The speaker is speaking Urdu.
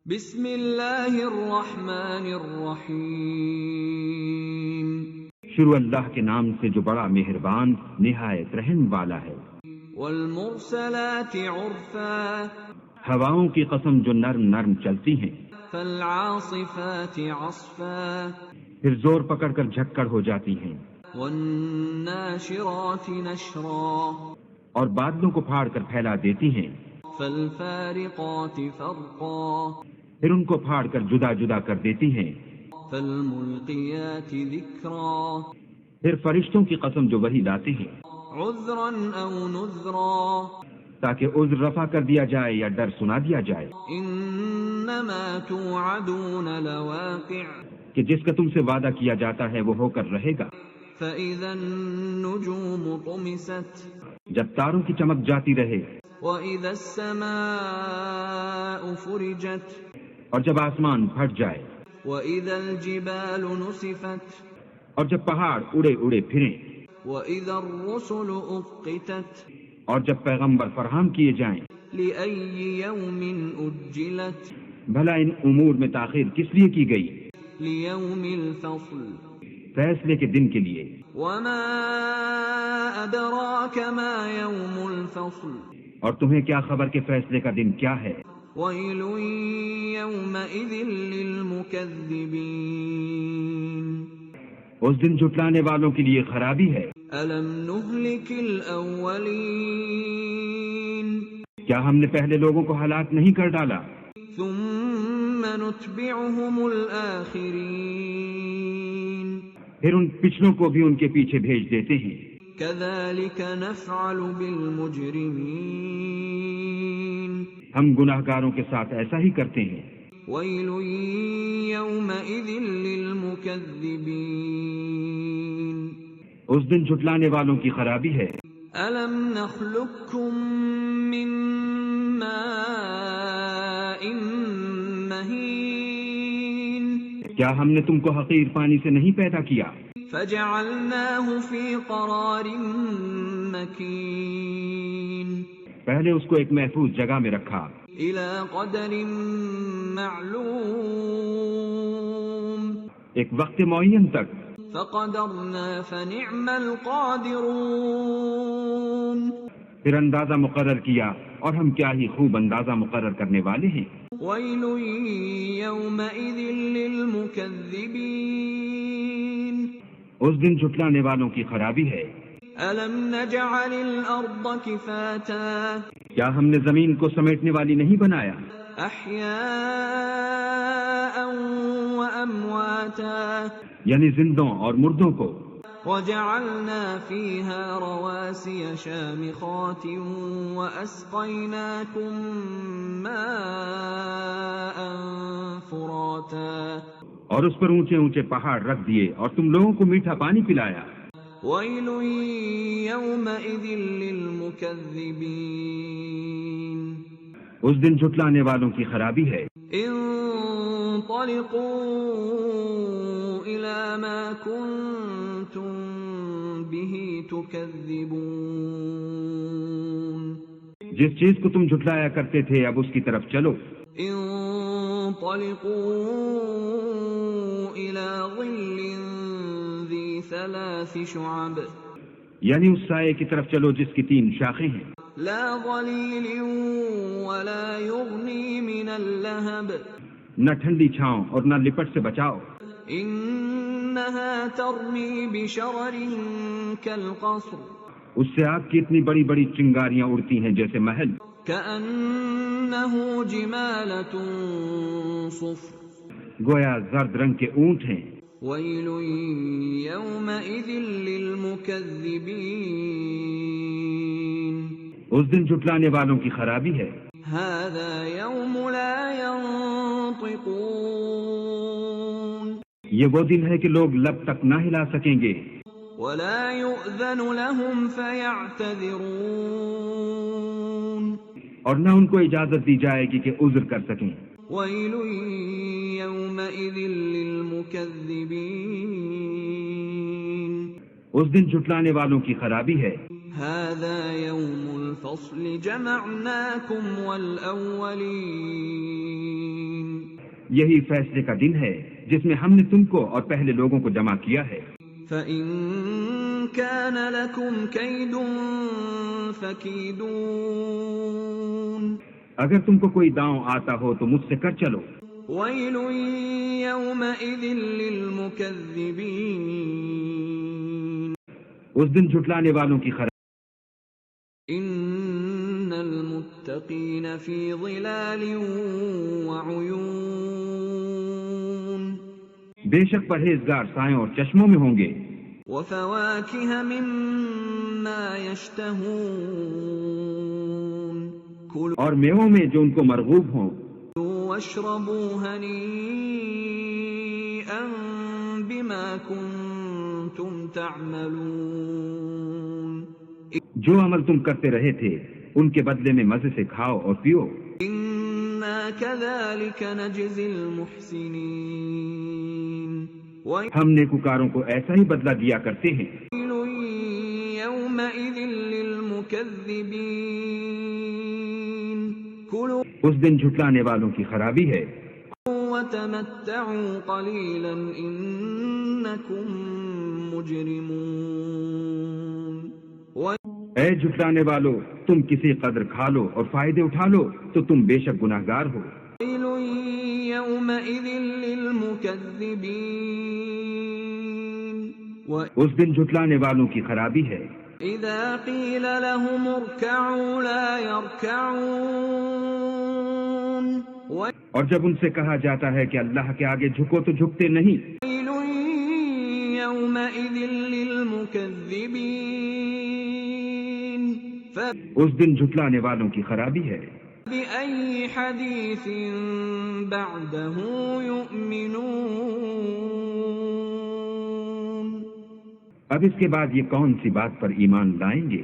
بسم اللہ الرحمن الرحیم، شروع اللہ کے نام سے جو بڑا مہربان نہایت رحم والا ہے۔ والمرسلات عرفا، ہواؤں کی قسم جو نرم نرم چلتی ہیں۔ فالعاصفات عصفا، پھر زور پکڑ کر جھکڑ ہو جاتی ہیں۔ والناشرات نشرا، اور بادلوں کو پھاڑ کر پھیلا دیتی ہیں۔ فالفارقات فرقا، پھر ان کو پھاڑ کر جدا جدا کر دیتی ہیں۔ فالملقیات ذکرا، پھر فرشتوں کی قسم جو وحی لاتے ہیں، عذرا او نذرا، تاکہ عذر رفع کر دیا جائے یا ڈر سنا دیا جائے، انما توعدون لواقع، کہ جس کا تم سے وعدہ کیا جاتا ہے وہ ہو کر رہے گا۔ فاذا النجوم طمست، جب تاروں کی چمک جاتی رہے، وَإِذَا السَّمَاءُ فُرِجَتْ، اور جب آسمان پھٹ جائے، وَإِذَا الْجِبَالُ نُسِفَتْ، اور جب پہاڑ اڑے اڑے پھریں، وَإِذَا الرُّسُلُ أُقِّتَتْ، اور جب پیغمبر فراہم کیے جائیں، لِأَيِّ يَوْمٍ أُجِّلَتْ، بھلا ان امور میں تاخیر کس لیے کی گئی؟ لِيَوْمِ الْفَصْلِ، فیصلے کے دن کے لیے۔ وَمَا أَدْرَاكَ مَا يَوْمُ الْفَصْلِ، اور تمہیں کیا خبر کہ فیصلے کا دن کیا ہے؟ وَيْلٌ يَوْمَئِذٍ لِّلْمُكَذِّبِينَ، اس دن جھٹلانے والوں کے لیے خرابی ہے۔ أَلَمْ نُهْلِكِ الْأَوَّلِينَ، کیا ہم نے پہلے لوگوں کو ہلاک نہیں کر ڈالا؟ ثُمَّ نُتْبِعُهُمُ الْآخِرِينَ، پھر ان پچھلوں کو بھی ان کے پیچھے بھیج دیتے ہیں۔ كَذَلِكَ نَفْعَلُ بِالْمُجْرِمِينَ، ہم گناہگاروں کے ساتھ ایسا ہی کرتے ہیں۔ وَيْلٌ يَوْمَئِذٍ لِّلْمُكَذِّبِينَ، اس دن جھٹلانے والوں کی خرابی ہے۔ أَلَمْ نَخْلُقكُّم مِّن مَّاءٍ مَّهِينٍ، کیا ہم نے تم کو حقیر پانی سے نہیں پیدا کیا؟ فَجَعَلْنَاهُ فِي قَرَارٍ مَّكِينٍ، پہلے اس کو ایک محفوظ جگہ میں رکھا، إِلَى قَدَرٍ مَّعْلُومٍ، ایک وقت معین تک، فَقَدَرْنَا فَنِعْمَ الْقَادِرُونَ، پھر اندازہ مقرر کیا اور ہم کیا ہی خوب اندازہ مقرر کرنے والے ہیں۔ وَيْلٌ يَوْمَئِذٍ لِّلْمُكَذِّبِينَ، اس دن جھٹلانے والوں کی خرابی ہے۔ أَلَمْ نَجْعَلِ الْأَرْضَ كِفَاتًا، کیا ہم نے زمین کو سمیٹنے والی نہیں بنایا؟ أَحْيَاءً وَأَمْوَاتًا، یعنی زندوں اور مردوں کو۔ وَجَعَلْنَا فِيهَا رَوَاسِيَ شَامِخَاتٍ وَأَسْقَيْنَاكُم مَّاءً فُرَاتًا، اور اس پر اونچے اونچے پہاڑ رکھ دیے اور تم لوگوں کو میٹھا پانی پلایا۔ وَيْلٌ يَوْمَئِذٍ لِّلْمُكَذِّبِينَ، اس دن جھٹلانے والوں کی خرابی ہے۔ انطلقوا إِلَى مَا كُنتُم بِهِ تُكَذِّبُونَ، جس چیز کو تم جھٹلایا کرتے تھے اب اس کی طرف چلو۔ انطلقوا إِلَى ظِلٍّ ذِي ثَلَاثِ شُعَبٍ، یعنی اس سائے کی طرف چلو جس کی 3 شاخیں ہیں، لا ظليل ولا يغني من اللهب، نہ ٹھنڈی چھاؤں اور نہ لپٹ سے بچاؤ۔ إنها ترمي بشرر كالقصر، اس سے آگ کی اتنی بڑی بڑی چنگاریاں اڑتی ہیں جیسے محل۔ كأنه جمالة صفر، گویا زرد رنگ کے اونٹ ہیں۔ ويل يومئذ للمكذبين، اس دن جھٹلانے والوں کی خرابی ہے۔ هذا يوم لا ينطقون، یہ وہ دن ہے کہ لوگ لب تک نہ ہلا سکیں گے، ولا يؤذن لهم فيعتذرون، اور نہ ان کو اجازت دی جائے گی کہ عذر کر سکیں۔ ويل يومئذ للمكذبين، اس دن جھٹلانے والوں کی خرابی ہے۔ هذا يوم الفصل جمعناكم والأولين، یہی فیصلے کا دن ہے جس میں ہم نے تم کو اور پہلے لوگوں کو جمع کیا ہے۔ فَإِن كَانَ لَكُمْ كَيْدٌ فَكِيدُونِ اگر تم کو کوئی داؤں آتا ہو تو مجھ سے کر چلو۔ وَيْلٌ يَوْمَئِذٍ لِّلْمُكَذِّبِينَ اس دن جھٹلانے والوں کی خراب۔ إِنَّ الْمُتَّقِينَ فِي ظِلَالٍ وَعُيُونٍ بے شک پرہیزگار سایوں اور چشموں میں ہوں گے۔ وَفَوَاكِهَ مِمَّا يَشْتَهُونَ اور میووں میں جو ان کو مرغوب ہوں۔ كُلُوا وَاشْرَبُوا هَنِيئًا بِمَا كُنتُمْ تَعْمَلُونَ جو عمل تم کرتے رہے تھے ان کے بدلے میں مزے سے کھاؤ اور پیو۔ إِنَّا كَذَلِكَ نَجْزِي الْمُحْسِنِينَ ہم نیکوکاروں کو ایسا ہی بدلہ دیا کرتے ہیں۔ وَيْلٌ يَوْمَئِذٍ لِّلْمُكَذِّبِينَ كُلُوا اس دن جھٹلانے والوں کی خرابی ہے۔ وَتَمَتَّعُوا قَلِيلًا إِنَّكُمْ مُجْرِمُونَ اے جھٹلانے والو، تم کسی قدر کھا لو اور فائدے اٹھا لو تو تم بے شک گناہگار ہو۔ وَيْلٌ يَوْمَئِذٍ لِّلْمُكَذِّبِينَ اس دن جھٹلانے والوں کی خرابی ہے۔ إِذَا قِيلَ لَهُمُ ارْكَعُوا لَا يَرْكَعُونَ اور جب ان سے کہا جاتا ہے کہ اللہ کے آگے جھکو تو جھکتے نہیں۔ وَيْلٌ يَوْمَئِذٍ لِّلْمُكَذِّبِينَ اس دن جھٹلانے والوں کی خرابی ہے۔ فَبِأَيِّ حَدِيثٍ بَعْدَهُ يُؤْمِنُونَ اب اس کے بعد یہ کون سی بات پر ایمان لائیں گے؟